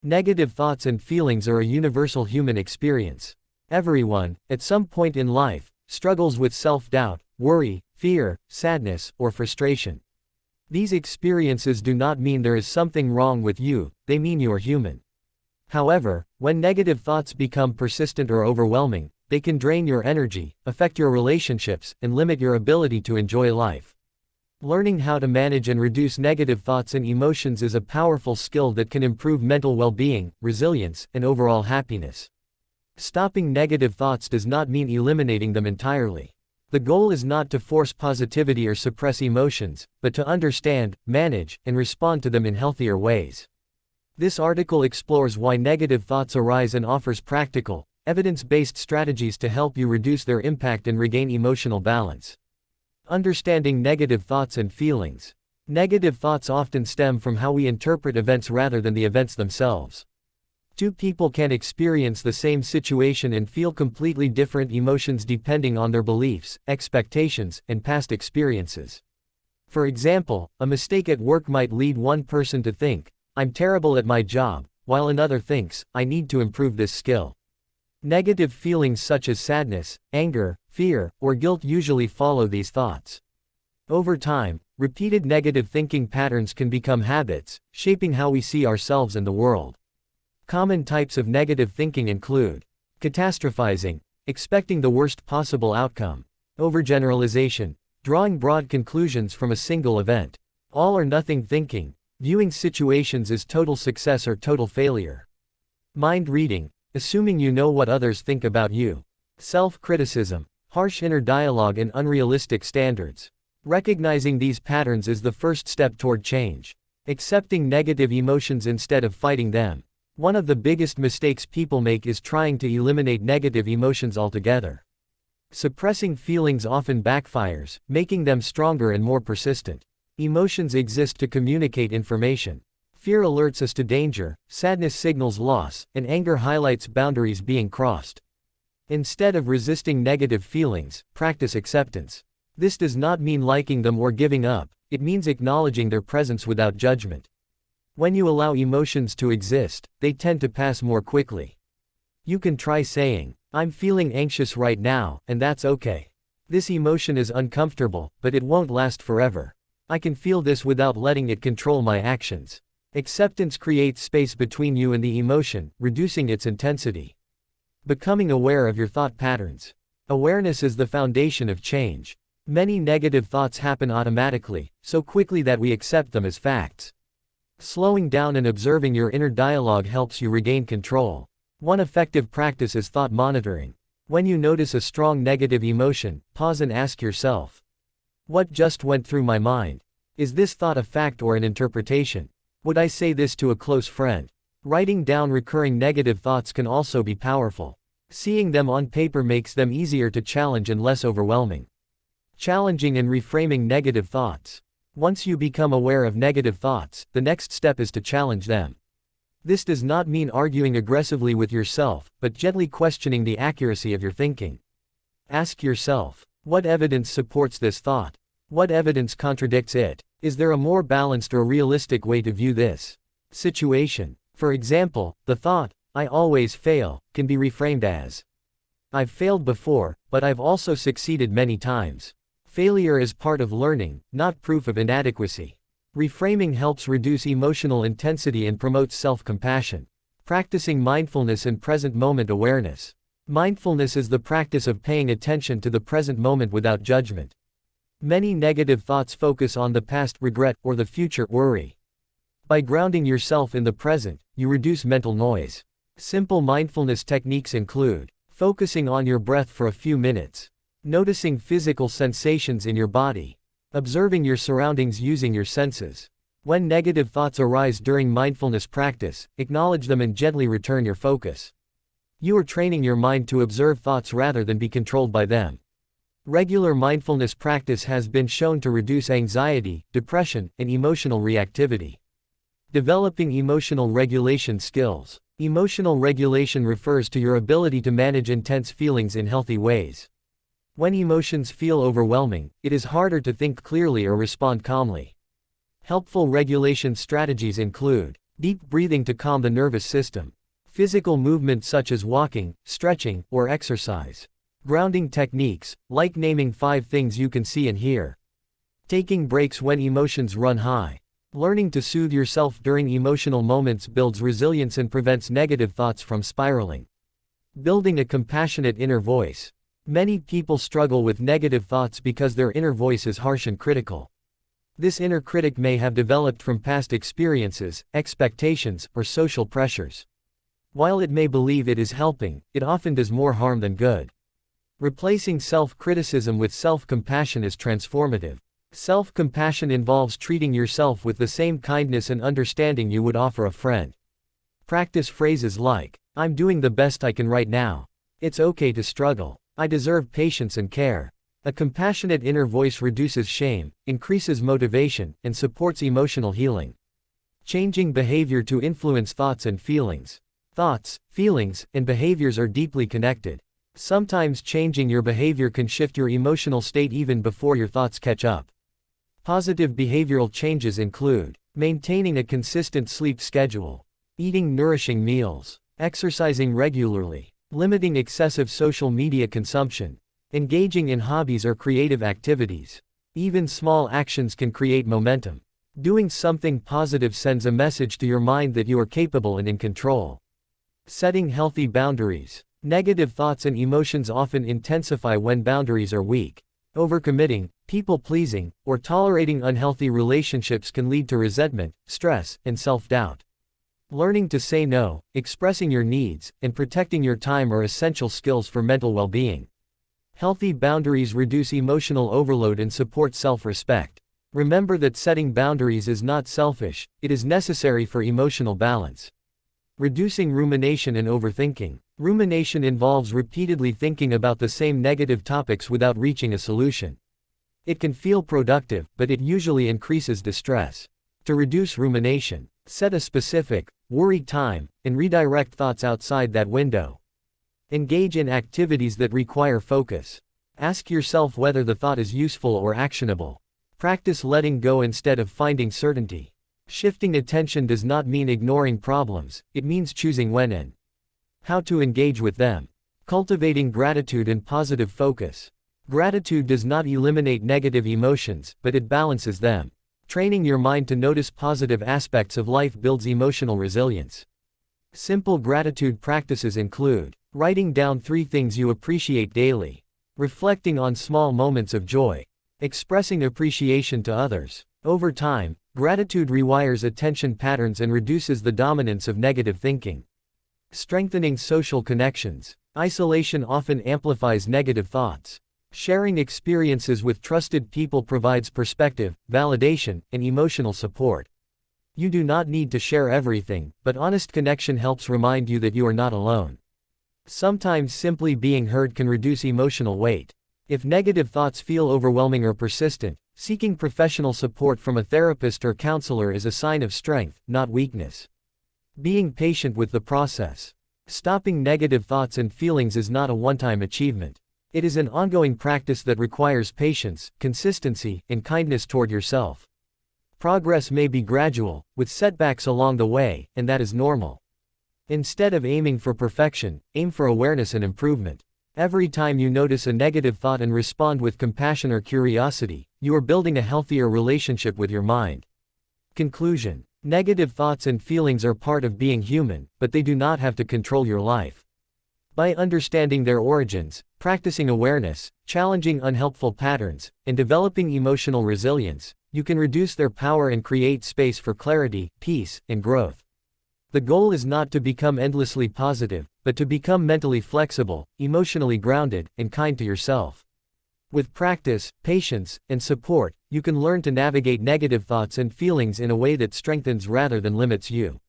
Negative thoughts and feelings are a universal human experience. Everyone, at some point in life, struggles with self-doubt, worry, fear, sadness, or frustration. These experiences do not mean there is something wrong with you, they mean you are human. However, when negative thoughts become persistent or overwhelming, they can drain your energy, affect your relationships, and limit your ability to enjoy life. Learning how to manage and reduce negative thoughts and emotions is a powerful skill that can improve mental well-being, resilience, and overall happiness. Stopping negative thoughts does not mean eliminating them entirely. The goal is not to force positivity or suppress emotions, but to understand, manage, and respond to them in healthier ways. This article explores why negative thoughts arise and offers practical, evidence-based strategies to help you reduce their impact and regain emotional balance. Understanding negative thoughts and feelings. Negative thoughts often stem from how we interpret events rather than the events themselves. Two people can experience the same situation and feel completely different emotions depending on their beliefs, expectations, and past experiences. For example, a mistake at work might lead one person to think, "I'm terrible at my job," while another thinks, "I need to improve this skill." Negative feelings such as sadness, anger, fear, or guilt usually follow these thoughts. Over time, repeated negative thinking patterns can become habits, shaping how we see ourselves and the world. Common types of negative thinking include catastrophizing, expecting the worst possible outcome; overgeneralization, drawing broad conclusions from a single event; all or nothing thinking, viewing situations as total success or total failure; mind reading, assuming you know what others think about you; self-criticism, harsh inner dialogue and unrealistic standards. Recognizing these patterns is the first step toward change. Accepting negative emotions instead of fighting them. One of the biggest mistakes people make is trying to eliminate negative emotions altogether. Suppressing feelings often backfires, making them stronger and more persistent. Emotions exist to communicate information. Fear alerts us to danger, sadness signals loss, and anger highlights boundaries being crossed. Instead of resisting negative feelings, practice acceptance. This does not mean liking them or giving up, it means acknowledging their presence without judgment. When you allow emotions to exist, they tend to pass more quickly. You can try saying, "I'm feeling anxious right now, and that's okay. This emotion is uncomfortable, but it won't last forever. I can feel this without letting it control my actions." Acceptance creates space between you and the emotion, reducing its intensity. Becoming aware of your thought patterns. Awareness is the foundation of change. Many negative thoughts happen automatically, so quickly that we accept them as facts. Slowing down and observing your inner dialogue helps you regain control. One effective practice is thought monitoring. When you notice a strong negative emotion, pause and ask yourself, "What just went through my mind? Is this thought a fact or an interpretation? Would I say this to a close friend?" Writing down recurring negative thoughts can also be powerful. Seeing them on paper makes them easier to challenge and less overwhelming. Challenging and reframing negative thoughts. Once you become aware of negative thoughts, the next step is to challenge them. This does not mean arguing aggressively with yourself, but gently questioning the accuracy of your thinking. Ask yourself, what evidence supports this thought? What evidence contradicts it? Is there a more balanced or realistic way to view this situation? For example, the thought, "I always fail," can be reframed as, "I've failed before, but I've also succeeded many times. Failure is part of learning, not proof of inadequacy." Reframing helps reduce emotional intensity and promotes self-compassion. Practicing mindfulness and present moment awareness. Mindfulness is the practice of paying attention to the present moment without judgment. Many negative thoughts focus on the past, regret, or the future, worry. By grounding yourself in the present, you reduce mental noise. Simple mindfulness techniques include focusing on your breath for a few minutes, noticing physical sensations in your body, observing your surroundings using your senses. When negative thoughts arise during mindfulness practice, acknowledge them and gently return your focus. You are training your mind to observe thoughts rather than be controlled by them. Regular mindfulness practice has been shown to reduce anxiety, depression, and emotional reactivity. Developing emotional regulation skills. Emotional regulation refers to your ability to manage intense feelings in healthy ways. When emotions feel overwhelming, it is harder to think clearly or respond calmly. Helpful regulation strategies include Deep breathing to calm the nervous system. Physical movement such as walking, stretching, or exercise. Grounding techniques, like naming 5 things you can see and hear. Taking breaks when emotions run high. Learning to soothe yourself during emotional moments builds resilience and prevents negative thoughts from spiraling. Building a compassionate inner voice. Many people struggle with negative thoughts because their inner voice is harsh and critical. This inner critic may have developed from past experiences, expectations, or social pressures. While it may believe it is helping, it often does more harm than good. Replacing self-criticism with self-compassion is transformative. Self-compassion involves treating yourself with the same kindness and understanding you would offer a friend. Practice phrases like, "I'm doing the best I can right now. It's okay to struggle. I deserve patience and care." A compassionate inner voice reduces shame, increases motivation, and supports emotional healing. Changing behavior to influence thoughts and feelings. Thoughts, feelings, and behaviors are deeply connected. Sometimes changing your behavior can shift your emotional state even before your thoughts catch up. Positive behavioral changes include maintaining a consistent sleep schedule, eating nourishing meals, exercising regularly, limiting excessive social media consumption, engaging in hobbies or creative activities. Even small actions can create momentum. Doing something positive sends a message to your mind that you are capable and in control. Setting healthy boundaries. Negative thoughts and emotions often intensify when boundaries are weak. Overcommitting, people-pleasing, or tolerating unhealthy relationships can lead to resentment, stress, and self-doubt. Learning to say no, expressing your needs, and protecting your time are essential skills for mental well-being. Healthy boundaries reduce emotional overload and support self-respect. Remember that setting boundaries is not selfish, it is necessary for emotional balance. Reducing rumination and overthinking. Rumination involves repeatedly thinking about the same negative topics without reaching a solution. It can feel productive, but it usually increases distress. To reduce rumination, set a specific, worry time, and redirect thoughts outside that window. Engage in activities that require focus. Ask yourself whether the thought is useful or actionable. Practice letting go instead of finding certainty. Shifting attention does not mean ignoring problems, it means choosing when and how to engage with them. Cultivating gratitude and positive focus. Gratitude does not eliminate negative emotions, but it balances them. Training your mind to notice positive aspects of life builds emotional resilience. Simple gratitude practices include writing down 3 things you appreciate daily, reflecting on small moments of joy, expressing appreciation to others. Over time, gratitude rewires attention patterns and reduces the dominance of negative thinking. Strengthening social connections. Isolation often amplifies negative thoughts. Sharing experiences with trusted people provides perspective, validation, and emotional support. You do not need to share everything, but honest connection helps remind you that you are not alone. Sometimes simply being heard can reduce emotional weight. If negative thoughts feel overwhelming or persistent, seeking professional support from a therapist or counselor is a sign of strength, not weakness. Being patient with the process. Stopping negative thoughts and feelings is not a one-time achievement. It is an ongoing practice that requires patience, consistency, and kindness toward yourself. Progress may be gradual, with setbacks along the way, and that is normal. Instead of aiming for perfection, aim for awareness and improvement. Every time you notice a negative thought and respond with compassion or curiosity, you are building a healthier relationship with your mind. Conclusion. Negative thoughts and feelings are part of being human, but they do not have to control your life. By understanding their origins, practicing awareness, challenging unhelpful patterns, and developing emotional resilience, you can reduce their power and create space for clarity, peace, and growth. The goal is not to become endlessly positive, but to become mentally flexible, emotionally grounded, and kind to yourself. With practice, patience, and support, you can learn to navigate negative thoughts and feelings in a way that strengthens rather than limits you.